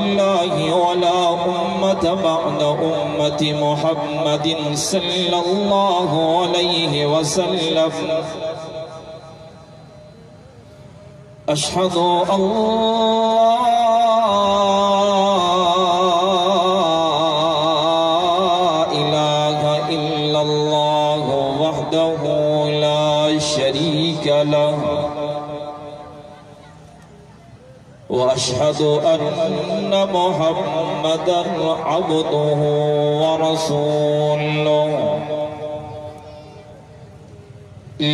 वला उम्मत बअद उम्मति मुहम्मदिन सल्लल्लाहु अलैहि वसल्लम। अशहदु अल्ला इलाहा इल्लल्लाह वहदहु ला शरीक लहु व अशहदु अन्न मुहम्मदन अब्दुहु व रसूलुहु।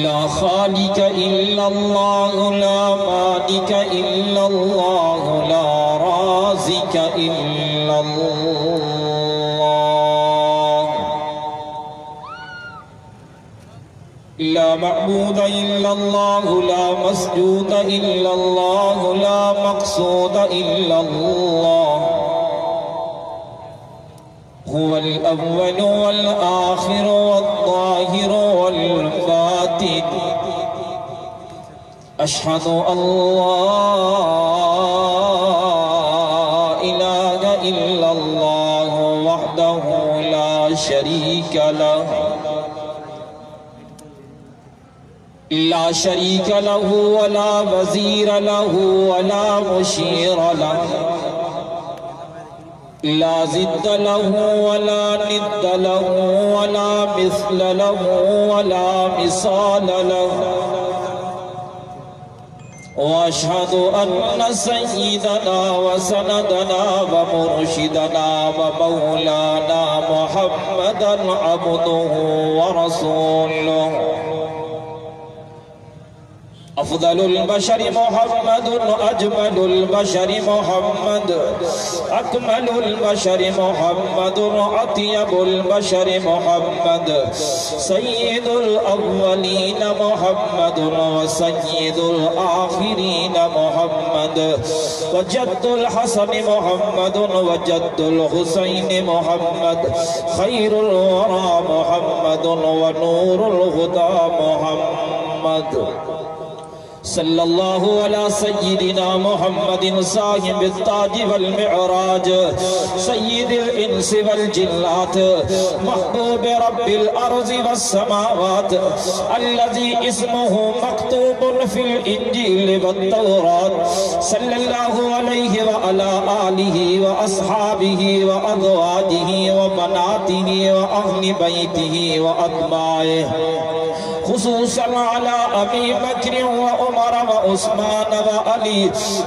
ला खालिक इल्लल्लाह ला मालिक इल्लल्लाह ला राज़िक इल्लल्लाह। ला मअबूद इल्लल्लाह ला मस्जूद इल्लल्लाह ला मक़सूद इल्लल्लाह। हुवल अव्वल वल आखिर वल ज़ाहिर वल बातिन। अशहदु अल्ला इलाहा इल्लल्लाह वहदहु ला शरीक लहु ला शरीक लहु वला वज़ीर लहु वला मुशीर लहु ला ज़िद्द लहु वला निद्द लहु वला मिस्ल लहु वला मिसाल लहु। वअशहदु अन्न सय्यिदना व सनदना व मुर्शिदना व मौलाना मुहम्मदन अब्दुहु व रसूलुहु। अफ़ज़लुल बशरि मुहम्मदुन अजमलुल बशरि मुहम्मद अकमलुल बशरि मुहम्मदुन अत्यबुल बशरि मुहम्मद सय्यिदुल अव्वलीन मुहम्मदुन व सय्यिदुल आखिरीन मुहम्मद व जद्दुल हसन मुहम्मदुन व जद्दुल हुसैन मुहम्मद खैरुल वरा मुहम्मदुन व नूरुल हुदा मुहम्मद। सल्लल्लाहु अला सय्यिदिना मुहम्मदिन साहिबित ताज वल मिअराज सय्यिदिल इंस वल जिन्नात महबूब रब्बिल अर्ज़ि वस समावात अल्लज़ी इस्मुहु मक्तूबुन फिल इंजील वत तौरात। सल्लल्लाहु अलैहि व अला आलिहि व अस्हाबिहि व अज़वाजिहि व बनातिहि व अहलि बैतिहि व अत्बाइहि खुसूसन अला अबी बकर व उमर व उस्मान व अली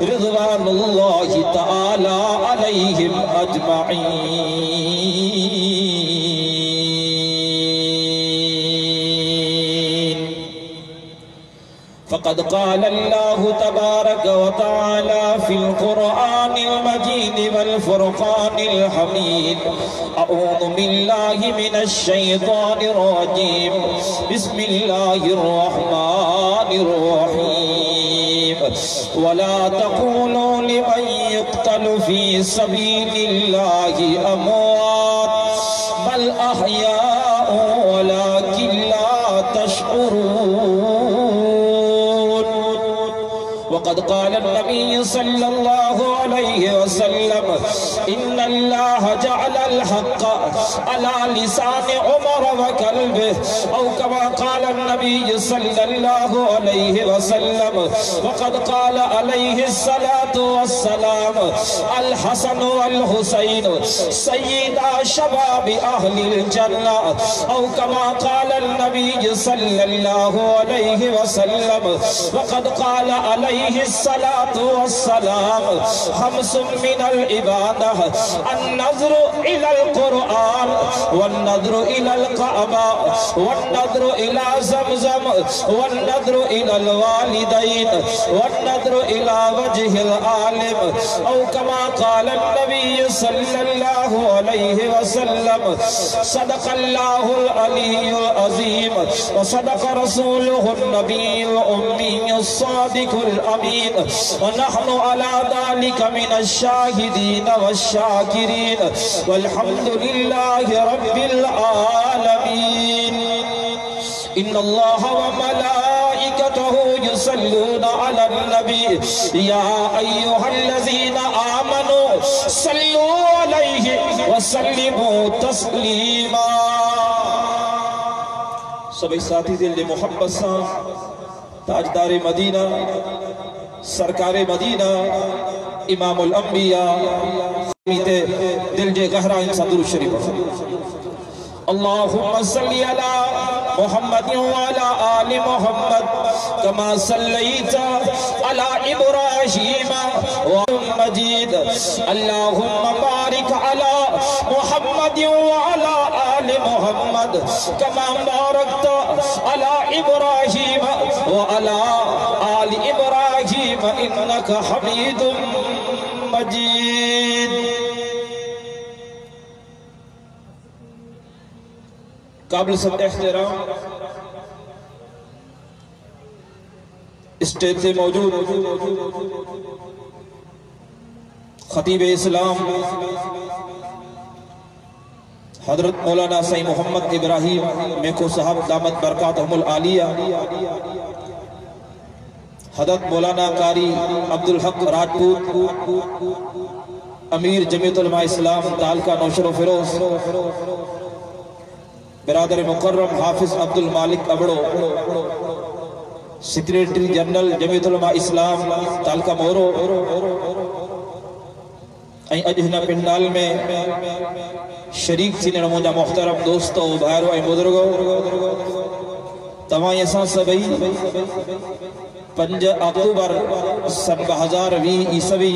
रिज़वानुल्लाहि तआला अलैहिम अजमईन। फ़क़द क़ाल अल्लाहु तबारक व तआला फ़िल क़ुरआनिल मजीद वल फ़ुरक़ानिल हमीद। अऊज़ु बिल्लाहि मिनश शैतानिर रजीम। बिस्मिल्लाहिर रहमानिर रहीम। वला तक़ूलू लिमन युक़तलु फ़ी सबीलिल्लाहि अमवात बल अहयाउ वलाकिन ला तशउरून। वक़द क़ाल नबी सल्लल्लाहु अलैहि वसल्लम इन्नल्लाह जअलल हक़्क़ अला लिसानि उमर व कल्बिहि औ कमा क़ाल नबी सल्लल्लाहु अलैहि वसल्लम। वक़द क़ाल अलैहि सलातु वस्सलाम अल हसन वल हुसैन सय्यिदा शबाबि अहलिल जन्नह औ कमा क़ाल नबी सल्लल्लाहु अलैहि वसल्लम। वक़द क़ाल अलैहि सलातु वस्सलाम खम्सुम मिनल इबादह अन्नज़्रु इलल क़ुरआन वन्नज़्रु इलल कअबा वन्नज़्रु इला ज़मज़म वन्नज़्रु इलल वालिदैन वन्नज़्रु इला वजहिल आलिम औ कमा क़ाल नबी सल्लल्लाहु अलैहि वसल्लम। सदक़ल्लाहुल अलियुल अज़ीम व सदक़ रसूलुहुन नबियुल उम्मियुस सादिकुल अमीन व नहनु अला ज़ालिका मिनश शाहिदीन वश्शाकिरीन वल्हम्दुलिल्लाहि रब्बिल आलमीन। इन्नल्लाह व मलाइकतहु युसल्लूना अलन नबी या अय्युहल्लज़ीना आमनू सल्लु अलैहि व सल्लिमू तस्लीमा। सभी साथी दिल मोहब्बत सा ताजदार मदीना सरकारे मदीना इमामुल अंबिया दिल जे गहरा इंसान दुरूद शरीफ अल्लाहुम्मा सल्ली अला मुहम्मद व अला आलि मुहम्मद कमा सल्लैता अला इब्राहीम व मजीद। अल्लाहुम्मा बारिक अला मुहम्मद व अला आलि मुहम्मद कमा बारकता अला इब्राहीम व अला आलि इब्राहीम इन्नका हमीदुम मजीद। काबिल सब एहतराम स्टेज से मौजूद खतीब इस्लाम हजरत मौलाना सईद मोहम्मद इब्राहिम मेको साहब दामत बरकातहुमुल आलिया, हजरत मौलाना कारी अब्दुल हक राजपूत अमीर जमीयत उलमा इस्लाम तालका नौशर फिरोज, बिरादर मुकर्रम हाफिज अब्दुल मालिक अबड़ो सेक्रेटरी जनरल जमीयत उलमा इस्लाम तालका मोरो, अजहना पिंडाल में शरीक थी मुझा मोहतरम दोस्तों भाइरों ऐं बुजुर्गो, तव्हां असां सभई 5 अक्टूबर सन 2020 ईस्वी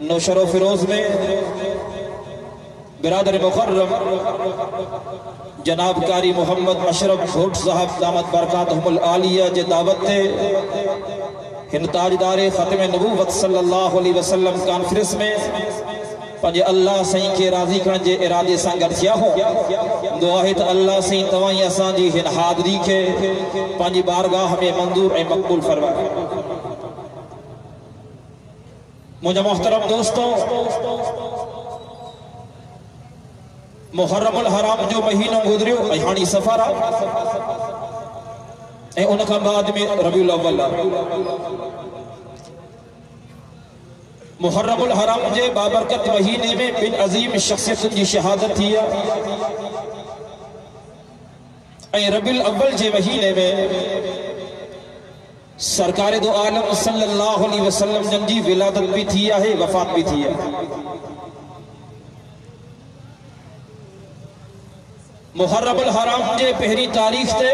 नौशरो फिरोज में बिरादर मुकर्रम जनाब कारी मोहम्मद अशरफ भुट्ट साहब दामत बरकातहुमुल आलिया जे दावत थे हिन ताजदार खत्म नबूवत सल्लल्लाहु अलैहि वसल्लम कॉन्फ्रेंस में पंजे अल्लाह सईं के राजी करण जे इरादे सां गॾु थिया हो। दुआ है त अल्लाह सईं तव्हां असां जी हिन हाज़री खे पंहिंजी बारगाह में मंजूर ऐं मक़बूल फरमाए। मुंहिंजा मोहतरम दोस्तों, मुहर्रमुल हराम जो महीनो गुजरियो ऐं हाणे सफ़र ऐं उन खां बाद में रबीउल अव्वल। मुहर्रमुल हराम जे बाबरकत महीने में बिन अजीम शख्सियतुनि जी शहादत थी ऐं रबीउल अव्वल जे महीने में सरकार दो आलम सल्लल्लाहु अलैहि वसल्लम जन जी विलादत भी थी है, वफात भी थी है। मुहर्रमुल हराम जे पहली तारीख ते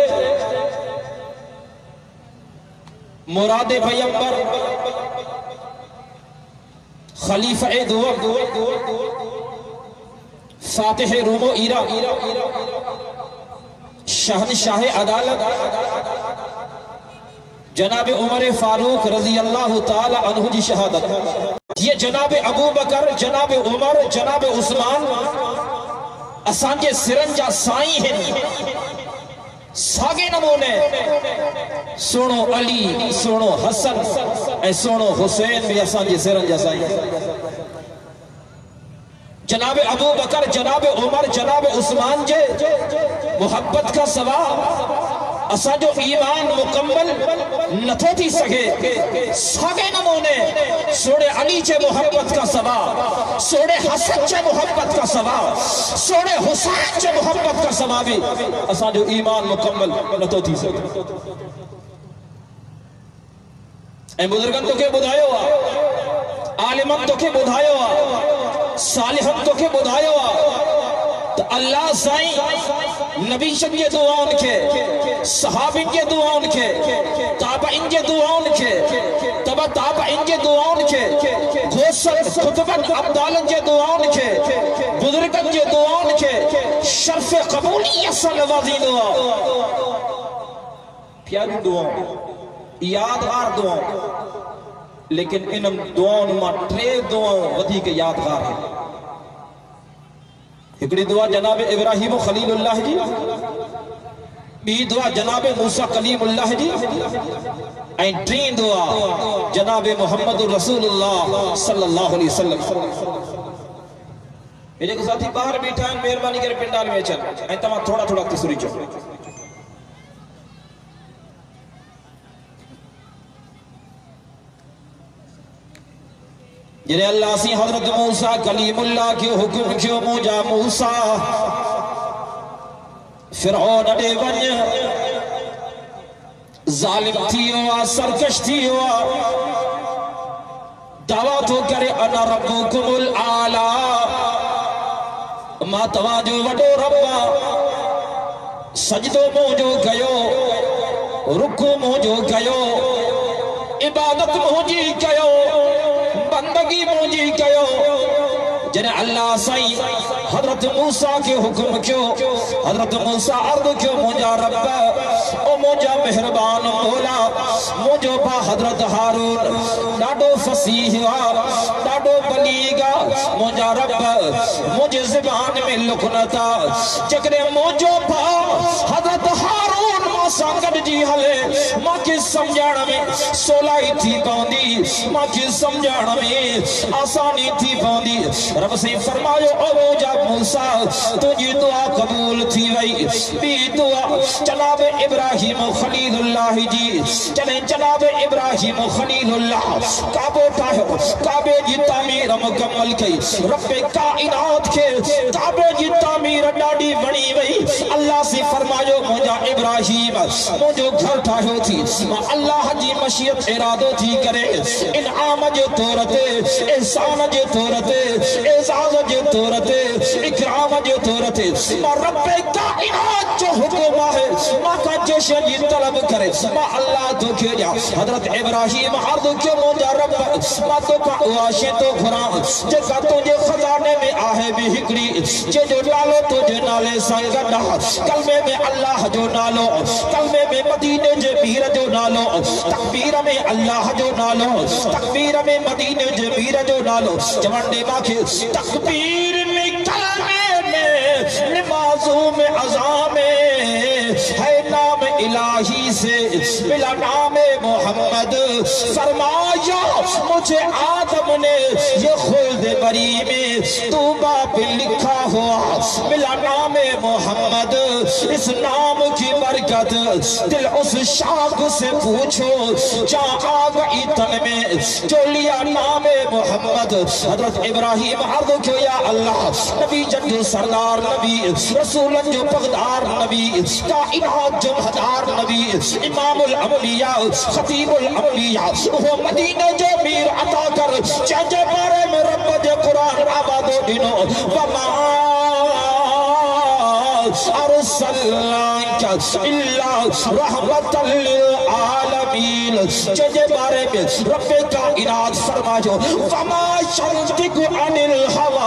मुरादे पैगंबर खलीफा दुआ फातिह रूमो ईरा शहनशाह अदालत जनाब उमर फारूक रजी अल्लाह ताला अन्हु जी शहादत। ये जनाब अबू बकर जनाब उमर जनाब उस्मान असांजे सिरन जा साईं हैं। सागे नमूने सोनो अली सोनो हसन ऐं सोनो हुसैन भी असांजे सिरन जा साईं। जनाब अबू बकर जनाब उमर जनाब उस्मान जे मोहब्बत का सवाब असांजो ईमान मुकम्मल नथो थी सके। सागे नमूने सोने अली जे मोहब्बत का सवाब, सोने हसन जे मोहब्बत का सवाब, सोने हुसैन जे मोहब्बत का सवाब भी असांजो ईमान मुकम्मल नथो थी सके। ऐं बुजुर्गन तोखे ॿुधायो आहे, आलिमन तोखे ॿुधायो आहे, सालिहन तोखे ॿुधायो आहे त अल्लाह साईं नबी जे दुआउनि खे, सहाबिन जे दुआउनि खे, ताबईन जे दुआउनि खे, तबा ताबईन जे दुआउनि खे, गौसल खुतबन अब्दालन जे दुआउनि खे, बुजुर्गन जे दुआउनि खे शर्फ़ क़बूलियत सां नवाज़ींदो आहे। प्यारी दुआऊं, यादगार दुआऊं, लेकिन इन दुआउनि मां 3 दुआऊं वधीक यादगार आहिनि। हिकड़ी दुआ जनाब इब्राहिम खलीलुल्लाह जी, बी दुआ जनाब मूसा कलीमुल्लाह जी ऐं टी दुआ जनाब मोहम्मद रसूलुल्लाह सल्लल्लाहु अलैहि वसल्लम। मेरे साथी बाहर बीठा आहिनि, मेहरबानी करे पिंडाल में अचनि ऐं तव्हां थोड़ा थोड़ा तिसरी चओ। जिन्हें अल्लाह सी हजरत मूसा कलीमुल्लाह के हुक्म क्यों मुझा मूसा फिरौन अडे वञ जालिम थी हुआ सरकश थी हुआ दावा तो करे अना रब्बुकुमुल आला मां तवाजो वडो रब्बा सजदो मुझो कयो रुकू मुझो कयो इबादत मुझी कयो बंदगी मुझी कयो जने अल्लाह साईं हजरत मूसा के हुक्म क्यों हजरत मूसा अर्द क्यों मुझा रब्बा ओ मुझा मेहरबान मौला मुझो बा हजरत हारून डाडो फसीह डाडो बलीगा मुझा रब्बा मुझे ज़बान में लुकनता जकरे मुझो बा हजरत हारून संगत जी हले मां के समझण में सोलाई थी पौंदी मां के समझण में आसानी थी पौंदी रब से फरमायो ओ जा मूसा तुझी दुआ कबूल थी वई बी दुआ जनाब इब्राहिम खलीलुल्लाह जी चले जनाब इब्राहिम खलीलुल्लाह काबो ठायो काबे जी तामीर मुकम्मल कई रब कायनात के काबे जी तामीर डाडी बणी वई अल्लाह से फरमायो मुझा इब्राहिम मुझो घर ठायो थी मां अल्लाह जी मशीयत इरादो थी करे इनाम जे तौर ते एहसान जे तौर ते एजाज जे तौर ते इकराम जे तौर ते मां रब कायनात जो हुक्म है मां का जश जी तलब करे मां अल्लाह तो के जा हजरत इब्राहिम अर्द के मुझा रब मां तो का वाशे तो खुरा जे का तुझे खजाने में आहे भी हिकड़ी जे जो नालो तुझे नाले संग गडा कलमे में अल्लाह जो नालो कलमे में मदीने जे पीर जो नालो तकबीर में अल्लाह जो नालो तकबीर में मदीने जे पीर जो नालो जवाने माखे तकबीर में कलमे में नमाजों में अज़ा में है नाम इलाही से मिला नाम मोहम्मद फरमाया मुझे आदम ने ये खुल्द बरी में तूबा पे लिखा हुआ मिला नाम मोहम्मद इस नाम की बरकत दिल उस शाख से पूछो जहाँ आ गई तन में जो लिया नाम मोहम्मद हजरत इब्राहिम अर्द क्यों या अल्लाह नबी जद्दू सरदार नबी रसूलन जो पगदार नबी कायनात जो हदार नबी इमामुल अंबिया खतीबुल अंबिया वो मदीने जो मीर अता कर चाचे बारे में रब दे कुरान आबादो दिनो वमा अरसलनाका इल्ला रहमतल लिल आलमीन चाचे बारे में रब कायनात फरमायो वमा यंतिकु अनिल हवा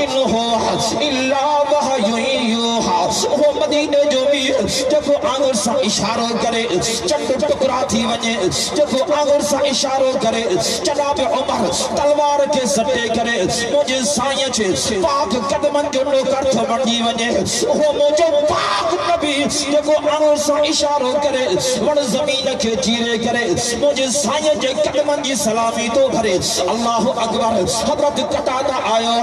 इन हुवा इल्ला वहयुहा वो मदीने जो मीर जब आंगुर सा इशारो करे चंद टुकड़ा थी वने जब आंगुर सा इशारो करे जनाब उमर तलवार के सटे करे मुझे साईं छे पाक कदमन जो नौकर थो बणी वने वो मुझे पाक नबी जब आंगुर सा इशारो करे वण जमीन के चीरे करे मुझे साईं जे कदमन जी सलामी तो भरे अल्लाह अकबर हजरत कतादा आयो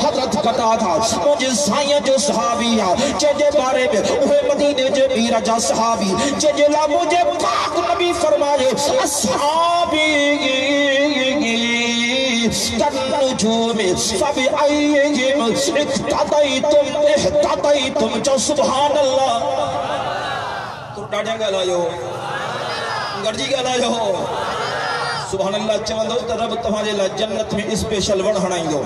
हजरत कतादा मुझे साईं जो सहाबी जे बारे में ओहे मदीने जे मीरा जा सहाबी जे ला मुझे पाक नबी फरमायो असहाबी तन्नुजूम फबी अय्यिहिम इख्तदैतुम जो सुभान अल्लाह तो डाढा ॻाल्हायो गॾिजी ॻाल्हायो सुभान अल्लाह चवंदो त रब तव्हांजे लाइ जन्नत में स्पेशल वण हणाईंदो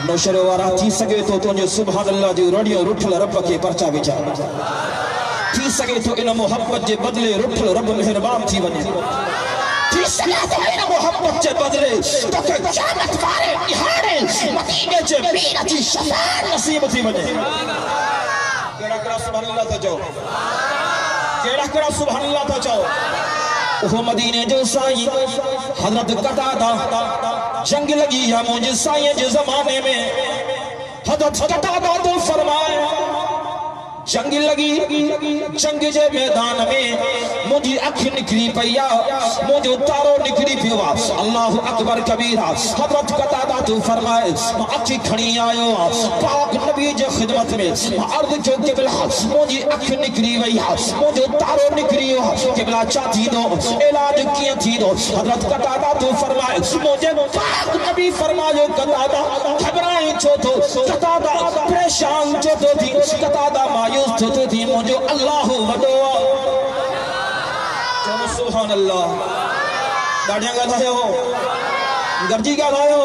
नौशर वारा थी सके तो तुझे सुभान अल्लाह जो रोडियो रुठल रब के परचा विचा थी सके तो इन मोहब्बत जे बदले रुठल रब मेहरबान थी वने थी सके तो इन मोहब्बत जे बदले तो के क़यामत वारे इहाड़े मदीने जे मीर जी शफाअत नसीब थी वने केड़ा सुभान अल्लाह तो चओ केड़ा सुभान अल्लाह तो चओ वो मदीने जो साईं हजरत कतादा जंग लगी है मुझे साईं जे जमाने में हजरत कतादा तो फरमाए जंग लगी जंग जे मैदान में मुझी अख निकली पिया मुझो तारो निकली पियो अल्लाह अकबर कबीरा हजरत कतादा तू फरमाए मां अखी खणी आयो पाक नबी जे खिदमत में अर्ज जो क़िबला मुझी अख निकरी वई मुझो तारो निकरी क़िबला चा थी दो इलाज किया थी दो हजरत कतादा तू फरमाए मुझे पाक नबी फरमायो कतादा घबराए छो तो कतादा परेशान छो तो थी कतादा मायूस छो तो थी मुझो अल्लाह वडो चलो सुभान अल्लाह दाढ़ियां गलायो गर्जी गलायो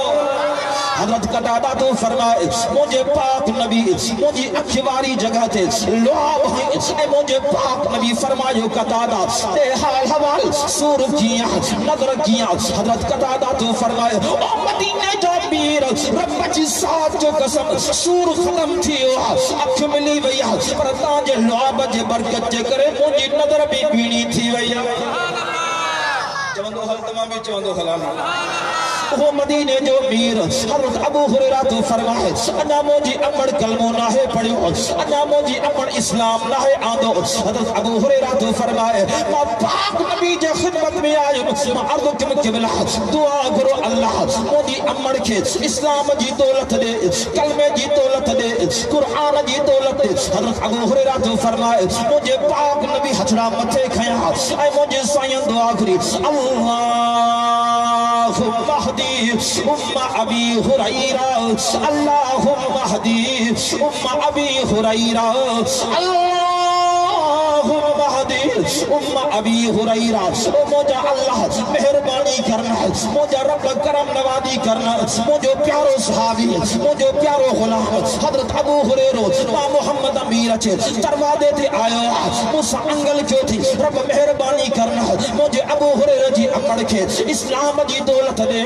हजरत कतादा तो फरमाए मुझे पाक नबी मुझी अखबारी जगह थे लुआब है मुझे पाक नबी फरमायो कतादा ते हाल हवाल सूर किया नजर किया हजरत कतादा तो फरमाए ओ मदीने जो मीर रब जी साथ जो कसम सूर खत्म थी अख मिली वई पर ताजे लुआब जे बरकत जे करे मुझी नजर भी बीणी थी वई चवंदो हल तमाम भी चवंदो हलाल वो मदीने जो मीर हजरत अबू हुरैरा तो फरमाए अना मोजी अमर कलमो नाहे पढ़ियो अना मोजी अमर इस्लाम नाहे आंदो हजरत अबू हुरैरा तो फरमाए मां पाक नबी जे खिदमत में आयो मां अर्ज कम क़िबला दुआ करो अल्लाह मोजी अमर के इस्लाम जी दौलत दे कलमे जी दौलत दे कुरान जी दौलत दे हजरत अबू हुरैरा तो फरमाए मुझे पाक नबी हथड़ा मथे खया ए मुझे साईं दुआ करी अल्लाहुम्मा हदी उम्मा अबी हुरैरा अल्लाहुम्मा हदी उम्मा अबी हुरैरा अल्लाहुम्मा हदी उम्मा अबी हुरैरा ओ मुझे अल्लाह मेहरबानी करना मुझे रब करम नवाजी करना मुझे प्यारो सहाबी मुझे प्यारो गुलाम हजरत अबू हुरैरा मां मोहम्मद अमीर चे दरवाजे ते आयो मुसा अंगल क्यों थी रब मेहरबानी करना मुझे अबू हुरैरा जी अमर के इस्लाम जी दौलत दे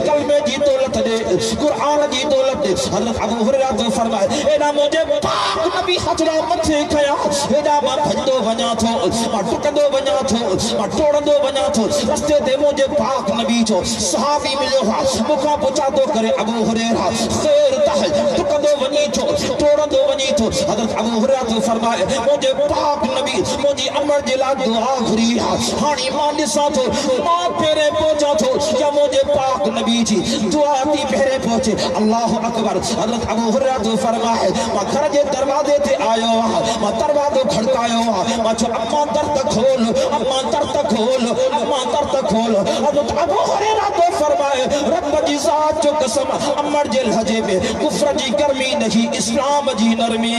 कलमे जी दौलत दे कुरान जी दौलत दे हजरत अबू हुरैरा तो फरमाए एना मुझे पाक नबी हथड़ा मथे खया एना मां भजदो वञा थो मां टुकंदो वञा थो मां टोड़ंदो वञा थो रस्ते ते मुझे पाक नबी जो सहाबी मिलियो मुखा पुछातो करे अबू हुरैरा खैर तह टुकंदो वञी थो टोड़ंदो वञी थो हजरत अबू हुरैरा तो फरमाए मुझे पाक नबी मुझी अमर जे ला दुआ घुरी हाणी मां ॾिसां थो मां फेरे पहुचा थो या मुझे पाक नबी जी दुआ थी फेरे पहुचे अल्लाह अकबर हजरत अबू हुरैरा तो फरमाए मां घर जे दरवाजे ते आयो मां दरवाजो खड़कायो मां चो अम्मा दर तक खोल अम्मा दर तक खोल अम्मा दर तक खोल हजरत अबू हुरैरा तो फरमाए रब जी जात जो कसम अमर जे लहजे में कुफ्र जी गर्मी नहीं इस्लाम जी नरमी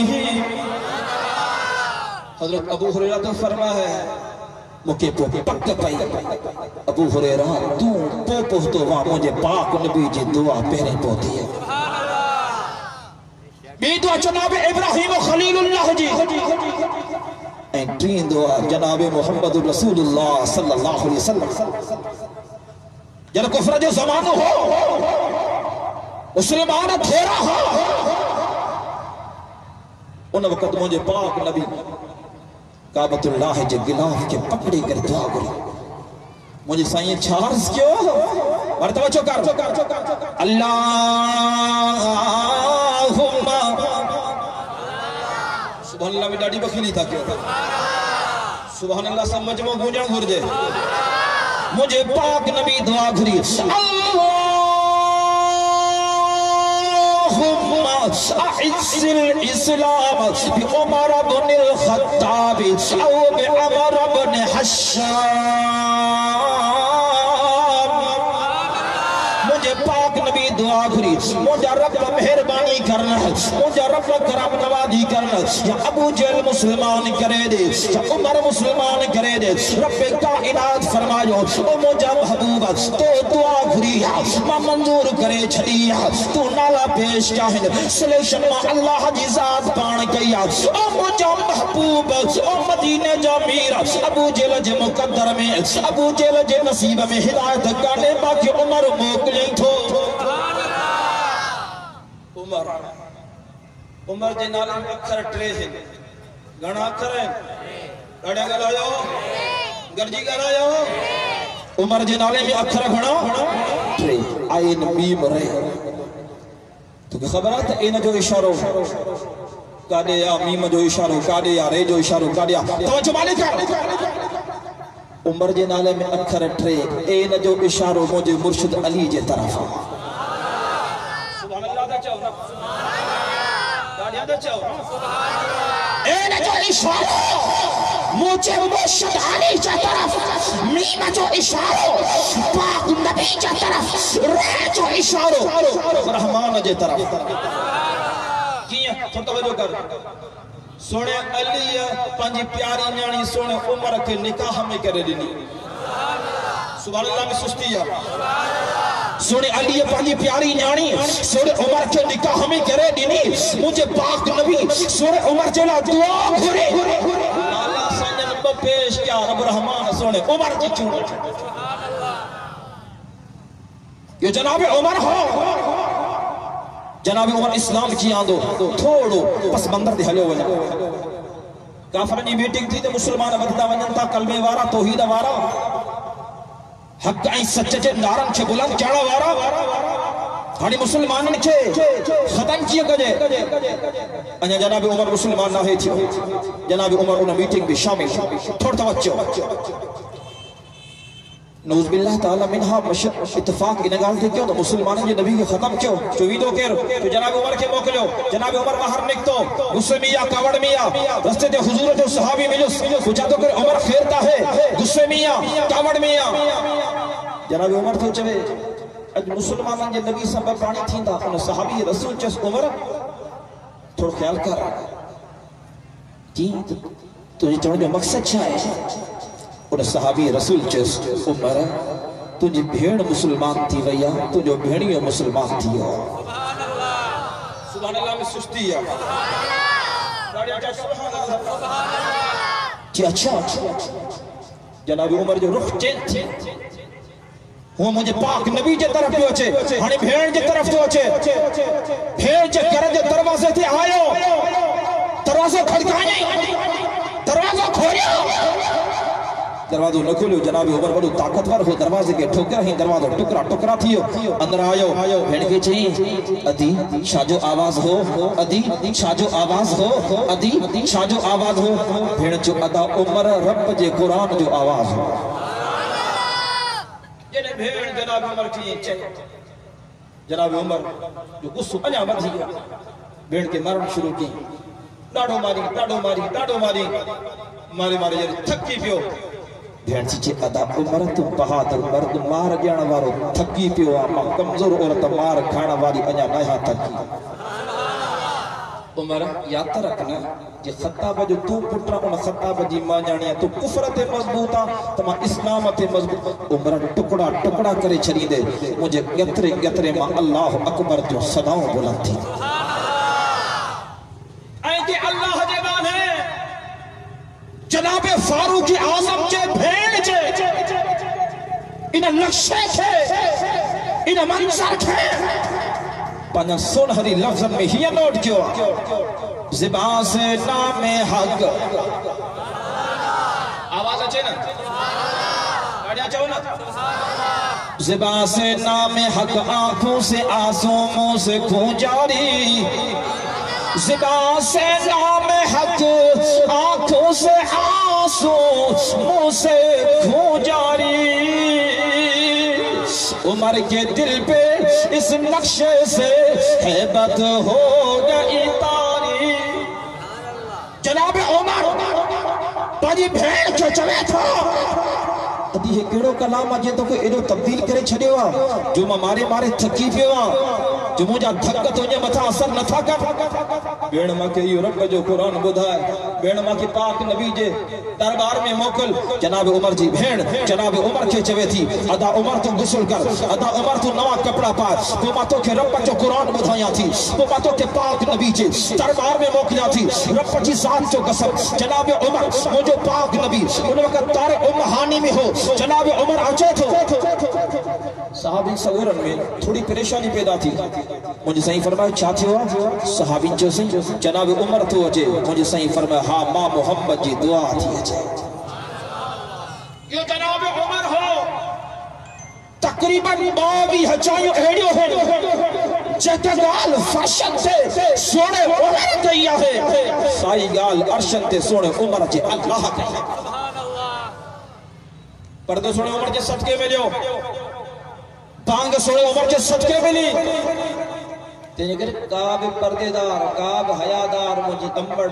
हजरत अबू हुरैरा तो फरमाए मुके पक पई अबू हुरैरा तू पहुंचतो वा मुझे पाक नबी जी दुआ पहरे पहुंची है बी दुआ जनाब इब्राहिम खलीलुल्लाह जी एंट्री दुआ जनाब मोहम्मद रसूलुल्लाह सल्लल्लाहु अलैहि वसल्लम जब कुफ्र जो जमानो हो मुसलमान थोड़ा हो उन वक्त मुझे पाक नबी काबतुल्लाह जे गिलाफ के पकड़ी कर दुआ करी मुझे साईं चार्ज क्यों मर्तबा चौकार अल्लाहुम्मा सुभान अल्लाह में डाडी बखीली था क्यों सुभान अल्लाह समझ में गूंजण घुर्जे मुझे पाक नबी दुआ करी अल्लाहुम्मा अइज़्ज़िल इस्लाम बि उमर इब्न अल-खत्ताब औ बि अमर इब्न हश्शाम मुझे पाक नबी दुआ करी मुझे रब मेहरबानी करना मुझे रब करम नवाजी करना या अबू जहल मुसलमान करे दे या उमर मुसलमान करे दे रब कायनात फरमायो ओ मुझे महबूब तो दुआ करी मां मंजूर करे छड़ी तू नाला पेश चाहे सिलेक्शन मां अल्लाह जी जात पान कया ओ मुझे महबूब ओ मदीने जा मीर अबू जहल जे मुकद्दर में अबू जहल जे नसीब में हिदायत काने बाकी उमर मोकले थो उमर जे नाले में अखर ट्रे है घणा अखर है ॾाढा ॻाल्हायो गरजी ॻाल्हायो उमर जे नाले में अखर घणा ट्रे आइन मीम रे तोखे ख़बर आहे त इन जो इशारो काॾे या मीम जो इशारो काॾे या रे जो इशारो काॾे तवज्जो मालिक उमर जे नाले में अखर ट्रे इन जो इशारो मुझे मुर्शिद अली जे तरफ चाहो ना गाड़ियां दे चाहो ए जो इशारो मुझे मुर्शिद अली की तरफ मीम जो इशारो पाक नबी की तरफ रे जो इशारो रहमान जे तरफ किया थोड़ा तवज्जो कर सोने अली पंजी प्यारी न्याणी सोने उमर के निकाह में करे दिनी सुभान अल्लाह में सुस्ती है सोने अली पंजी प्यारी न्याणी सोने उमर के निकाह में करे दिनी मुझे पाक नबी सोने उमर जला दुआ घुरे अल्लाह संजन को पेश किया रब रहमान सोने उमर की क्यों ये जनाब उमर हो जनाब उमर इस्लाम की आंदो थोड़ो बस बंदर दे हलियो वना काफर जी मीटिंग थी तो मुसलमान वधदा वजन था कलमे वारा तौहीद वारा हक ऐं सच जे नारन के बुलंद करण वारा हाणे मुसलमानन के खत्म किए कजे अने जनाब उमर मुसलमान ना है थी जनाब उमर उन मीटिंग में शामिल थोड़ा तवज्जो नऊज़ बिल्लाह ताला मिनहा इत्तेफाक इन गाल ते क्यों तो मुसलमानन जे नबी के खत्म क्यों जो वीदो केर तो जनाब उमर के मोकलो जनाब उमर बाहर निकतो गुस्से मिया कावड़ मिया रास्ते ते हुजूर जो सहाबी मिलो पूछा तो कर उमर खेरता है गुस्से मिया कावड़ मिया जनाब उमर तो चवे अज मुसलमानन जे नबी सब पानी थींदा उन सहाबी रसूल चस उमर थोड़ो ख्याल कर जी तुझे चवण जो मकसद छा है उन सहाबी रसूल चस उमर तुझी भेड़ मुसलमान थी वैया तुझो भेड़ियो मुसलमान थी हो सुभान अल्लाह में सुस्ती है जी अच्छा जनाब उमर जो रुख चेंज थी वो मुझे पाक नबी जे तरफ पियो अचे हाणे भेड़ जे तरफ तो अचे भेड़ जे घर जे दरवाजे ते आयो दरवाजो खड़काई दरवाजो खोलियो दरवाजो न खोलियो जनाब उमर बड़ो ताकतवर हो दरवाजे के ठोकर ही दरवाजो टुकड़ा टुकड़ा थियो अंदर आयो भेड़ के चई अदी शाजो आवाज हो अदी शाजो आवाज हो अदी शाजो आवाज हो भेड़ जो अदा उमर रब जे कुरान जो आवाज हो जने भेड़ जनाब उमर की चई जनाब उमर जो गुस्सो अञा वधी गया भेड़ के मारण शुरू की डाडो मारी मारे थकी पियो भेड़ जी अदा उमर तू बहादुर मर्द मार ॼण वारो थकी पियो मां कमजोर औरत मार खाण वारी अञा नया थकी उमर याद रखना जे खत्ताब जो तू पुत्र उन खत्ताब जी मां जानिया तू कुफर ते मजबूत आ त मां इस्लाम ते मजबूत उमर टुकड़ा टुकड़ा करे छड़ी दे मुझे गतरे गतरे मां अल्लाह अकबर जो सदाओं बुलंद थी ऐ जे अल्लाह जे बाने जनाब फारूक आजम के भेड़ जे इन नक्शे के इन मंजर के पन सुनहरी लफ्ज़न में ही नोट कियो ज़िबान से नाम हक आवाज अचे ना गाड़ियां चाहो ना ज़िबान से नाम हक आंखों से आंसू मुंह से खून जारी ज़िबान से नाम हक आंखों से आंसू मुंह से खून जारी उमर के दिल पे इस नक्शे से हैबत हो गई तारी जनाब उमर पाजी भेड़ के चले था अदी ये केड़ो कलाम अजे तो के एडो तब्दील करे छडियो आ जो मारे मारे थकी पियो आ जो मुजा धक तुझे मथा असर न था कर भेड़ मां के यो रब जो कुरान बुधाए भेड़ मां के पाक नबी जे दरबार में मोकल जनाब उमर जी भेड़ जनाब उमर के चवे थी अदा उमर तू गुस्ल कर अदा उमर तू नवा कपड़ा पा वो मातो के रब जो कुरान बुधाया थी वो मातो के पाक नबी जे दरबार में मोकला थी रब जी जात जो कसम जनाब उमर वो जो पाक नबी उन वक्त तारे उम हानी में हो जनाब उमर अचे थो सहाबी सगोरन में थोड़ी परेशानी पैदा थी मुझे सही फरमाए छा थियो सहाबी जो सही जनाब उमर तो अचे मुझे सही फरमाए हां मां मोहम्मद जी दुआ थी अचे यो जनाब उमर हो तकरीबन 22 हजायो एड़ियो है जेके गाल फर्शन से सोने उमर कई है साई गाल अर्शन ते सोने उमर जे अल्लाह कई पर्दो सोने उमर के सटके मिलियो बांग सोने उमर के सटके मिली तेरे करे काब पर्देदार काब हयादार मुझे अंबड़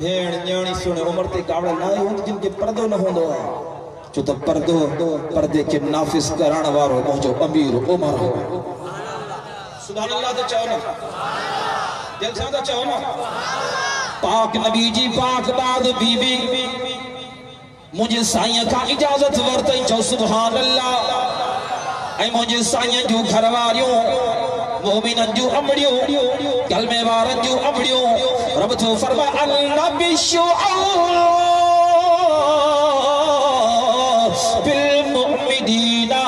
भेड़ न्याणी सुने उम्र ते कावड़ा ना हो जिनके पर्दो न होंदो जो तो पर्दे के नाफिज कराण वारो मुझो अमीर उमर हो सुभान अल्लाह तो चाहो ना दिल से तो चाहो ना पाक नबी जी पाक बाद बीबी मुझे साईं का इजाजत वरतई चो सुभान अल्लाह ऐ मुझे साईं जो घरवारियों मोमिनन जो अमड़ियों कलमे वारन जो अमड़ियों रब तो फरमा अन्नबी बिल मुमिनीना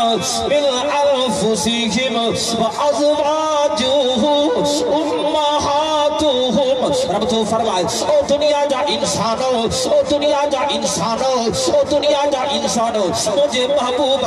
मिन अनफुसिहिम व अज़वाजुहु उम्महातुहुम रब तो फरमाए ओ दुनिया जा इंसानो ओ दुनिया जा इंसानो ओ दुनिया जा इंसानो मुझे महबूब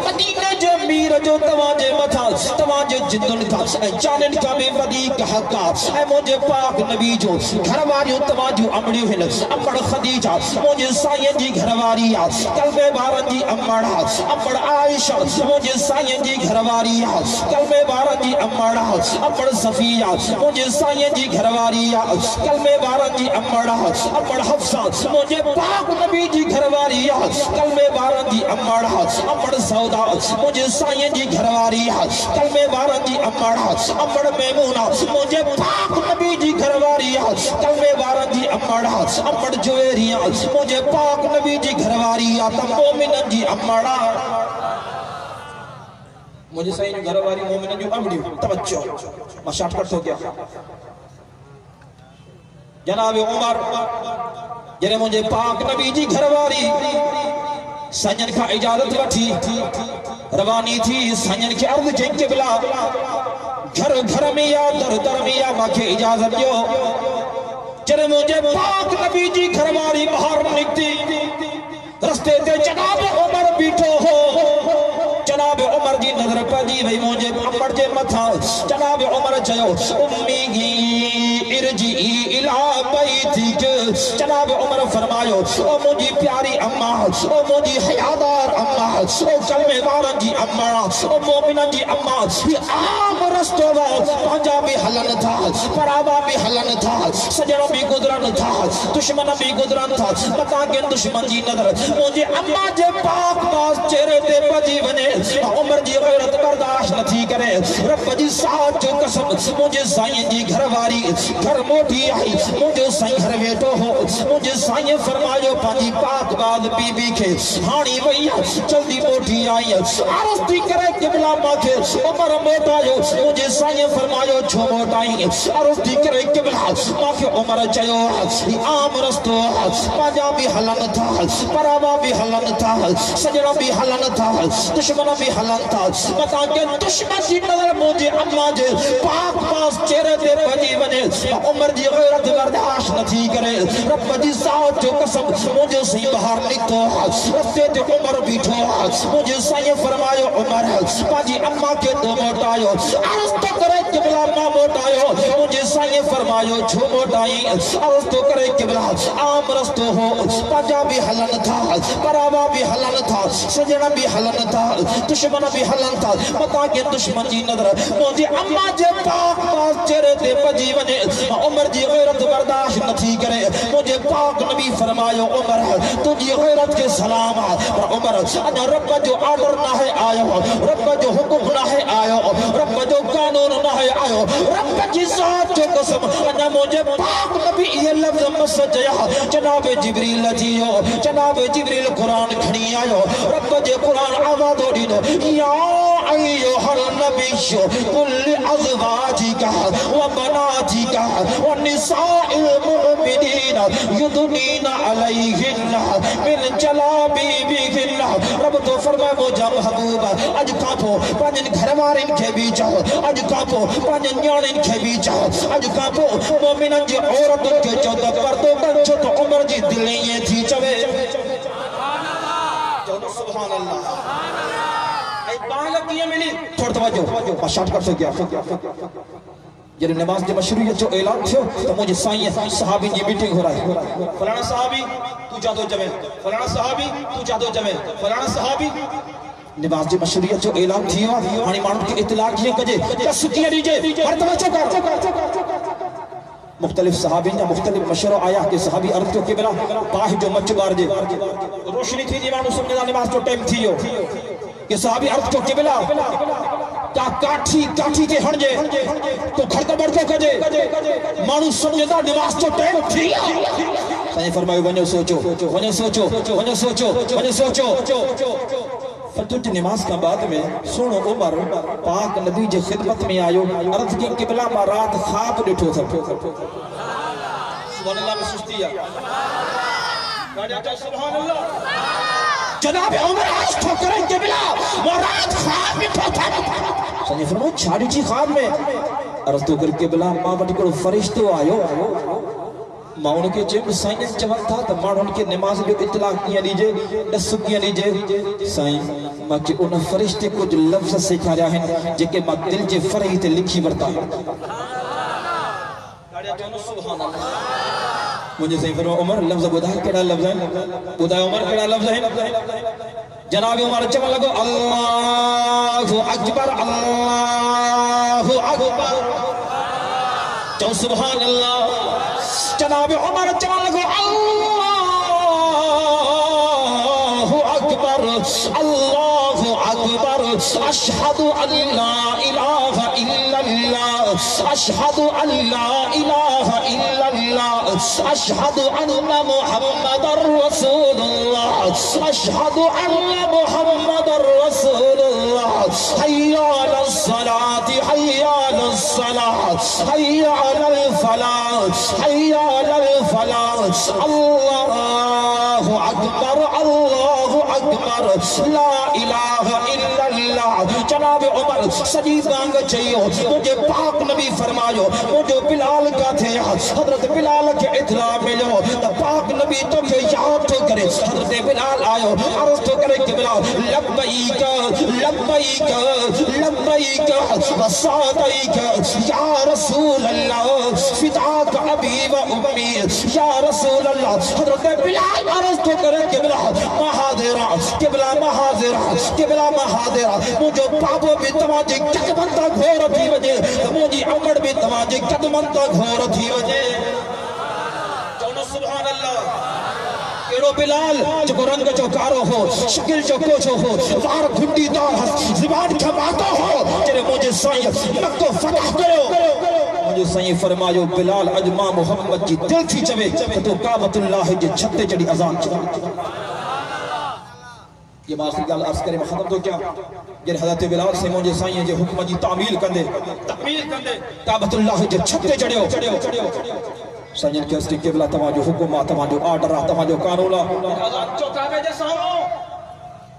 मदीने जे मीर जो तवाजे मथा तवाजे जिंदन था जानन का भी वदीक हक्का ऐ मुझे पाक नबी जो घरवारियों तवाजो अमड़ी हिल अमड़ खदीजा मुझे साईं जी घरवारी आ कलमे बारन जी अमड़ा अमड़ आयशा मुझे साईं जी घरवारी आ कलमे बारन जी अमड़ा अमड़ सफिया मुझे साईं जी घरवारी आ कलमे बारन जी अमड़ा अमड़ हफ्सा मुझे पाक नबी जी घरवारी आ कलमे बारन जी अमड़ा अमड़ सौदा मुझे साईं जी घरवारी आ कलमे बारन जी अमड़ा अमड़ मैमूना मुझे पाक नबी जी घरवारी आ कलमे बारन जी अमड़ा अमड़ जुवेरिया मुझे पाक नबी जी घरवारी आ तब मोमिनन जी अमड़ा मुझे साईं घरवारी मोमिनन जी अमड़ी तवज्जो मैं शॉर्टकट हो गया जनाब उमर जने मुझे पाक नबी जी घरवारी सजन का इजाजत वठी रवानी थी सजन के अर्ज के बिला घर घर में या दर दर में या मां के इजाजत दो जने मुझे पाक नबी जी घरवारी बाहर निकती रस्ते ते जनाब उमर बैठो हो जनाब उमर जी नजर पड़ी भई मुझे अमर जे मथा जनाब उमर चयो उम्मी इरजी इला बैतिक जनाब उमर फरमायो ओ मुझी प्यारी अम्मा ओ मुझी हयादार अम्मा ओ कलमे वारन जी अम्मा ओ मोमिनन जी अम्मा ये आम रस्तो वा पंजा भी हलन था परावा भी हलन था सजन भी गुजरन था दुश्मन भी गुजरन था पता के दुश्मन जी नजर मुझे अम्मा जे पाक पास चेहरे ते पजी बने उमर जी गैरत बर्दाश्त नहीं करे रब जी साथ जो कसम मुझे साईं जी घरवारी घर मोटी आई मुझे साईं घर वेठो हो मुझे साईं फरमायो पाजी पाक बाद बीबी के हाणी भैया जल्दी मोटी आई आरती करे किबला माथे उमर मोटायो मुझे साईं फरमायो छो मोटाई आरती करे किबला माथे उमर चयो आम रस्तो पाजा भी हलन था परावा भी हलन था सजना भी हलन था दुश्मन भी हलन था बता के दुश्मन की नजर मुझे अम्मा जे पाक पास चेहरे ते बजी बने उमर जी गैरत बर्दाश्त नहीं करे रब जी साथ जो कसम मुझे सही बाहर निकतो रस्ते ते उमर बैठो मुझे साईं फरमायो उमर पाजी अम्मा के दो मोटायो अर्ज तो करे किबला मां मोटायो मुझे साईं फरमायो छो मोटाई अर्ज तो करे किबला आम रस्तो हो पाजा भी हलन था परावा भी हलन था सजना भी हलन था दुश्मन भी हलन था बता के दुश्मन जी नजर मुझे अम्मा जे पाक पास चेहरे ते बजी वने उमर जी गैरत बर्दाश्त नहीं करे मुझे पाक नबी फरमायो उमर तुझी गैरत के सलाम पर उमर अना रब जो ऑर्डर ना है आयो रब जो हुक्म ना है आयो रब जो कानून ना है आयो रब की जात जो कसम अना मुझे पाक नबी ये लफ्ज मसजया जनाब जिब्रील जियो जनाब जिब्रील कुरान खणी आयो रब जे कुरान आवाज ओडी दो या अय्युहल नबिय्यु कुल अज़वाजिका व बनातिका व निसाइल मुमिनीना युदनीना अलैहिन्ना मिन जलाबीबिहिन्ना रब तो फरमाए मुझे महबूबा अज कापो पंजन घरवारन के भी चाहो अज कापो पंजन न्याणन के भी चाहो अज कापो मोमिनन जी औरतन के चौदह पर्दो बन छो तो उमर जी दिल ये थी चवे सुभान अल्लाह बांग किए मिली थोड़ा तवज्जो शॉर्टकट हो गया जब नमाज के मशरूइयत जो ऐलान थियो तो मुझे साईं सहाबी की मीटिंग हो रही है फलाना सहाबी तू जादो जमे फलाना सहाबी तू जादो जमे फलाना सहाबी नमाज के मशरूइयत जो ऐलान थियो हानी मानू के इतलाक ये कजे सुतिया दीजे पर तवज्जो कर मुख्तलिफ सहाबी या मुख्तलिफ मशरो आया कि सहाबी अर्थ जो किबला पाह जो मच बार जे रोशनी थी जी मानू समझदा नमाज जो टाइम थियो कि सहाबी अर्थ जो किबला ता काठी के हणजे तो खड़का बड़को कजे मानू समझदा नमाज जो टाइम थियो साईं फरमायो वञो सोचो फजर की नमाज का बाद में सुनो उमर पाक नबी जे खिदमत में आयो अर्ज के किबला मा रात ख्वाब डिठो था सुभान अल्लाह में सुस्ती है सुभान अल्लाह जनाब उमर आज ठोकरे किबला मा रात ख्वाब डिठो था सने फरमाया छाड़ी जी ख्वाब में अर्ज तो कर किबला मा वटि को फरिश्तो आयो मां उनके जब साईं चवन था तो मां उनके नमाज जो इत्तला किया दीजे दस किया दीजे साईं मां के उन फरिश्ते कुछ लफ्ज सिखाया है जेके मां दिल जे फरही ते लिखी वरता सुभान अल्लाह मुझे सही फरमाया उमर लफ्ज बुधा केड़ा लफ्ज है बुधा उमर केड़ा लफ्ज है जनाब उमर चवन लगो अल्लाहु अकबर चौ सुभान अल्लाह जनाब उमर चवन लगो अल्लाहु अकबर अशहदु अल्ला इलाहा इल्लल्लाह अशहदु अल्ला इलाहा इल्लल्लाह अशहदु अन्ना मुहम्मदर रसूलुल्लाह अशहदु अन्ना मुहम्मदर रसूलुल्लाह हय्या अलस सलात हय्या अलस सलात हय्या अलल फलाह हय्या अलल फलाह अल्लाहु अकबर ला इलाहा इल्लल्लाह जनाब उमर सजी बांग चाहिए मुझे पाक नबी फरमायो मुझे बिलाल का थे हजरत बिलाल के इतला मिलो तो पाक नबी तो के याद तो करे हजरत बिलाल आयो अर्ज तो करे कि बिलाल लब्बैक लब्बैक लब्बैक वसादैक या रसूल अल्लाह फिदाक अबी व उम्मी या रसूल अल्लाह हजरत बिलाल अर्ज तो करे कि बिलाल महादेरा किबला महादेरा मुझे पापो भी तमाजे कदमंता घोर थी वजे मुझी अमड़ भी तमाजे कदमंता घोर थी वजे चौनो सुभान अल्लाह केड़ो बिलाल जो रंग जो कारो हो शक्ल जो कोचो हो वार घुंडीदार हस जुबान खबाता हो तेरे मुझे साईं मक्को फतह करो मुझे साईं फरमायो बिलाल अजमा मोहम्मद जी दिल थी चवे तो काबतुल्लाह जे छते चढ़ी अजान चला ये आखिरी गल अर्ज करे खत्म तो क्या जे हजरत बिलाल से मुझे साईं जे हुक्म जी तामील कंदे काबतुल्लाह जे छते चढ़ियो साईं के अस्ति किबला तमा जो हुक्म तमा जो ऑर्डर तमा जो कानून अजान जो काबे जे सामो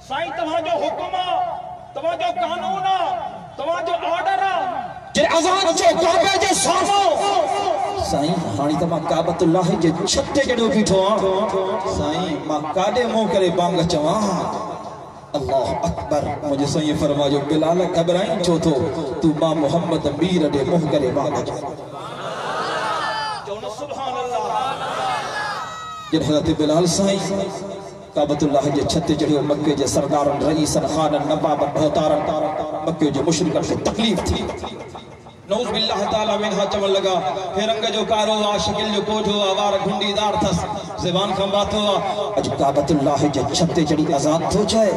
साईं तमा जो हुक्म तमा जो कानून तमा जो ऑर्डर जे अजान जो काबे जे सामो साईं हानी तमा काबतुल्लाह जे छते चढ़ियो बीठो साईं मां काडे मुंह करे बांग चवा अल्लाह अकबर मुझे सही फरमायो बिलाल घबराई छो तो तू मां मोहम्मद मीर दे मुंह करे बांग चौनो सुभान अल्लाह जे हजरत बिलाल साईं काबतुल्लाह जे छते चढ़ियो मक्के जे सरदारन रईसन खानन नवाबन बहुतारन मक्के जे मुशरिकन खे तकलीफ थी नौज बिल्लाह ताला मिनहा चमन लगा फिर रंग जो कारो आ शकिल जो कोठो आवार घुंडीदार थस ज़बान खंबातो अज काबतुल्लाह जे छते चढ़ी आजाद थो जाए